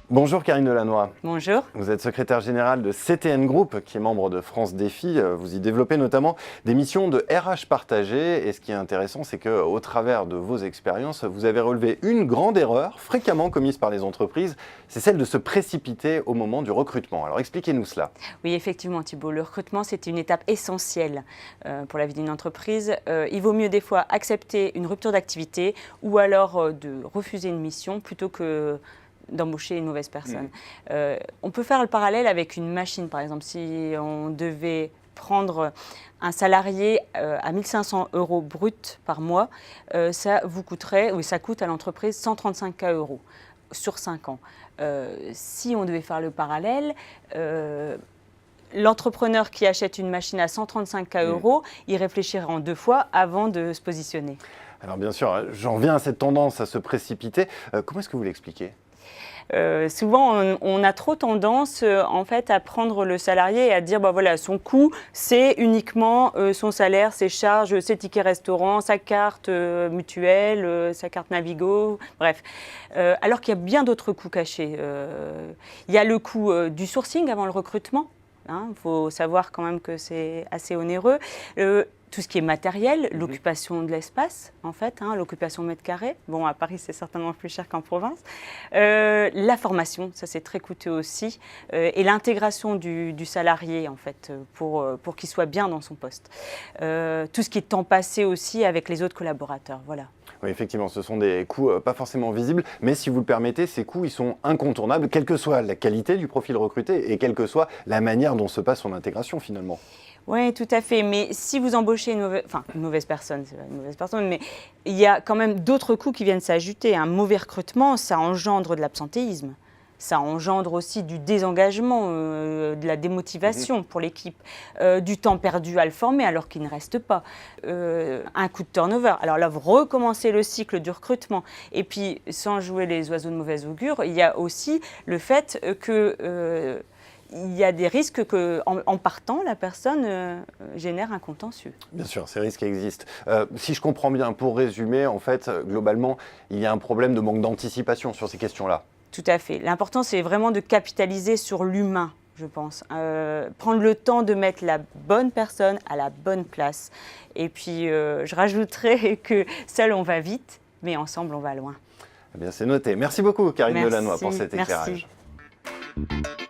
Bonjour Karine Delannoy. Bonjour. Vous êtes secrétaire générale de CTN Group, qui est membre de France Défi. Vous y développez notamment des missions de RH partagées. Et ce qui est intéressant, c'est qu'au travers de vos expériences, vous avez relevé une grande erreur fréquemment commise par les entreprises. C'est celle de se précipiter au moment du recrutement. Alors expliquez-nous cela. Oui, effectivement Thibault, le recrutement c'est une étape essentielle pour la vie d'une entreprise. Il vaut mieux des fois accepter une rupture d'activité ou alors de refuser une mission plutôt que d'embaucher une mauvaise personne. On peut faire le parallèle avec une machine, par exemple. Si on devait prendre un salarié à 1 500 € brut par mois, ça coûte à l'entreprise 135 € sur 5 ans. Si on devait faire le parallèle, l'entrepreneur qui achète une machine à 135 €, il réfléchira en 2 fois avant de se positionner. Alors bien sûr, j'en viens à cette tendance à se précipiter. Comment est-ce que vous l'expliquez ? Souvent, on a trop tendance en fait, à prendre le salarié et à dire voilà, son coût, c'est uniquement son salaire, ses charges, ses tickets restaurants, sa carte mutuelle, sa carte Navigo, bref. Alors qu'il y a bien d'autres coûts cachés. Il y a le coût du sourcing avant le recrutement. Il faut savoir quand même que c'est assez onéreux. Tout ce qui est matériel, l'occupation de l'espace, en fait, l'occupation mètre carré. Bon, à Paris, c'est certainement plus cher qu'en province. La formation, ça c'est très coûteux aussi. Et l'intégration du salarié, en fait, pour qu'il soit bien dans son poste. Tout ce qui est temps passé aussi avec les autres collaborateurs, voilà. Oui, effectivement, ce sont des coûts pas forcément visibles, mais si vous le permettez, ces coûts, ils sont incontournables, quelle que soit la qualité du profil recruté et quelle que soit la manière dont se passe son intégration finalement. Oui, tout à fait. Mais si vous embauchez une mauvaise personne, c'est pas une mauvaise personne, mais il y a quand même d'autres coûts qui viennent s'ajouter. Un mauvais recrutement, ça engendre de l'absentéisme. Ça engendre aussi du désengagement, de la démotivation pour l'équipe, du temps perdu à le former alors qu'il ne reste pas, un coup de turnover. Alors là, vous recommencez le cycle du recrutement. Et puis, sans jouer les oiseaux de mauvaise augure, il y a aussi le fait que... il y a des risques qu'en partant, la personne génère un contentieux. Bien sûr, ces risques existent. Si je comprends bien, pour résumer, en fait, globalement, il y a un problème de manque d'anticipation sur ces questions-là. Tout à fait. L'important, c'est vraiment de capitaliser sur l'humain, je pense. Prendre le temps de mettre la bonne personne à la bonne place. Et puis, je rajouterais que seul, on va vite, mais ensemble, on va loin. Eh bien, c'est noté. Merci beaucoup, Karine Delannoy, pour cet éclairage. Merci.